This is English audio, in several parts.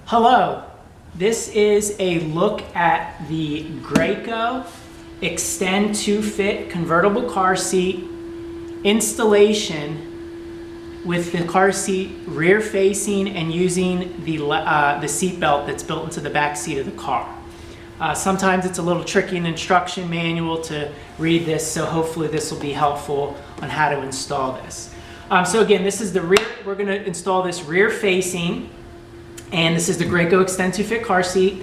Hello, this is a look at the Graco Extend2Fit Convertible car seat installation with the car seat rear facing and using the seat belt that's built into the back seat of the car. Sometimes it's a little tricky in the instruction manual to read this, so hopefully this will be helpful on how to install this. So again, this is the rear. We're going to install this rear facing, and this is the Graco Extend2Fit car seat.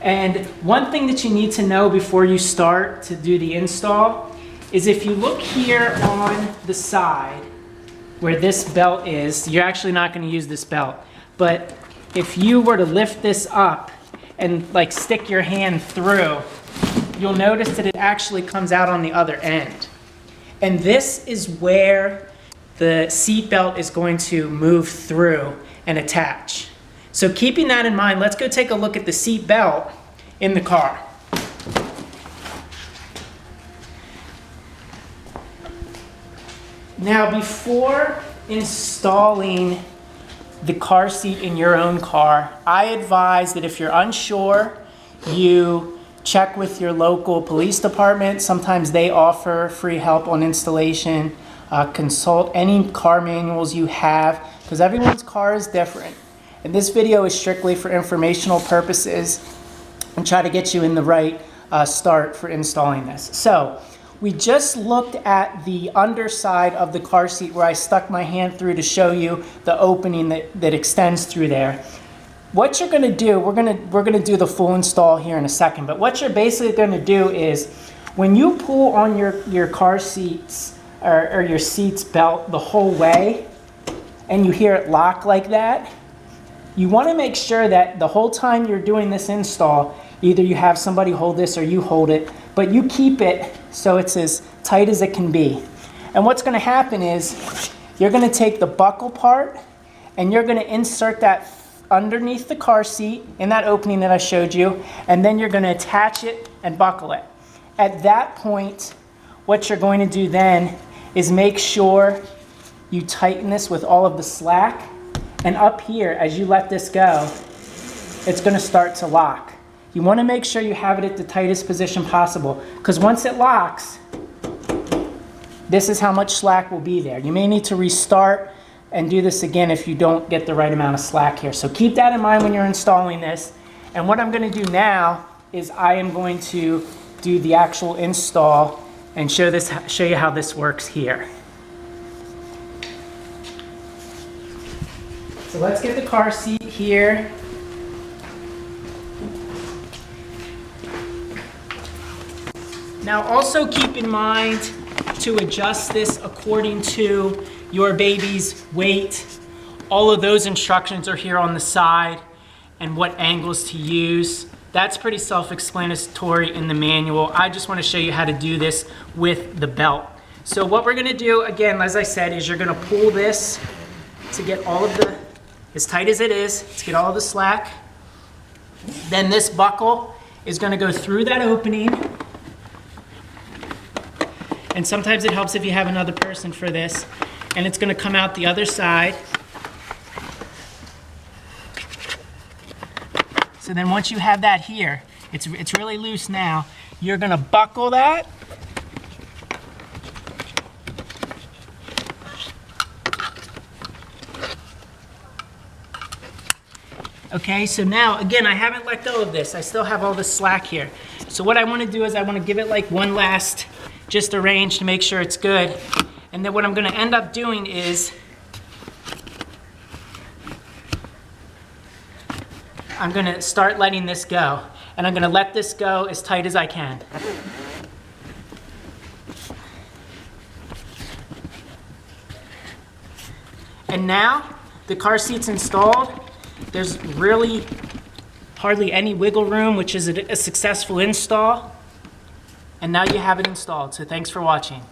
And one thing that you need to know before you start to do the install is if you look here on the side where this belt is, you're actually not going to use this belt. But if you were to lift this up and like stick your hand through, you'll notice that it actually comes out on the other end. And this is where the seat belt is going to move through and attach. So keeping that in mind, let's go take a look at the seat belt in the car. Now, before installing the car seat in your own car, I advise that if you're unsure, you check with your local police department. Sometimes they offer free help on installation. Consult any car manuals you have, because everyone's car is different. And this video is strictly for informational purposes and try to get you in the right start for installing this. So we just looked at the underside of the car seat where I stuck my hand through to show you the opening that extends through there. What you're going to do, we're going to do the full install here in a second, but what you're basically going to do is when you pull on your car seats or your seat's belt the whole way and you hear it lock like that, you want to make sure that the whole time you're doing this install, either you have somebody hold this or you hold it, but you keep it so it's as tight as it can be. And what's going to happen is you're going to take the buckle part and you're going to insert that underneath the car seat in that opening that I showed you, and then you're going to attach it and buckle it. At that point, what you're going to do then is make sure you tighten this with all of the slack. And up here, as you let this go, it's going to start to lock. You want to make sure you have it at the tightest position possible, because once it locks, this is how much slack will be there. You may need to restart and do this again if you don't get the right amount of slack here. So keep that in mind when you're installing this. And what I'm going to do now is I am going to do the actual install and show you how this works here. So let's get the car seat here. Now also keep in mind to adjust this according to your baby's weight. All of those instructions are here on the side and what angles to use. That's pretty self-explanatory in the manual. I just want to show you how to do this with the belt. So what we're going to do, again, as I said, is you're going to pull this to get all of the, as tight as it is, to get all of the slack. Then this buckle is going to go through that opening. And sometimes it helps if you have another person for this. And it's going to come out the other side. So then once you have that here, it's really loose now, you're going to buckle that. Okay, so now, again, I haven't let go of this. I still have all the slack here. So what I want to do is I want to give it like one last, just arrange to make sure it's good. And then what I'm going to end up doing is I'm going to start letting this go. And I'm going to let this go as tight as I can. And now the car seat's installed. There's really hardly any wiggle room, which is a successful install. And now you have it installed. So thanks for watching.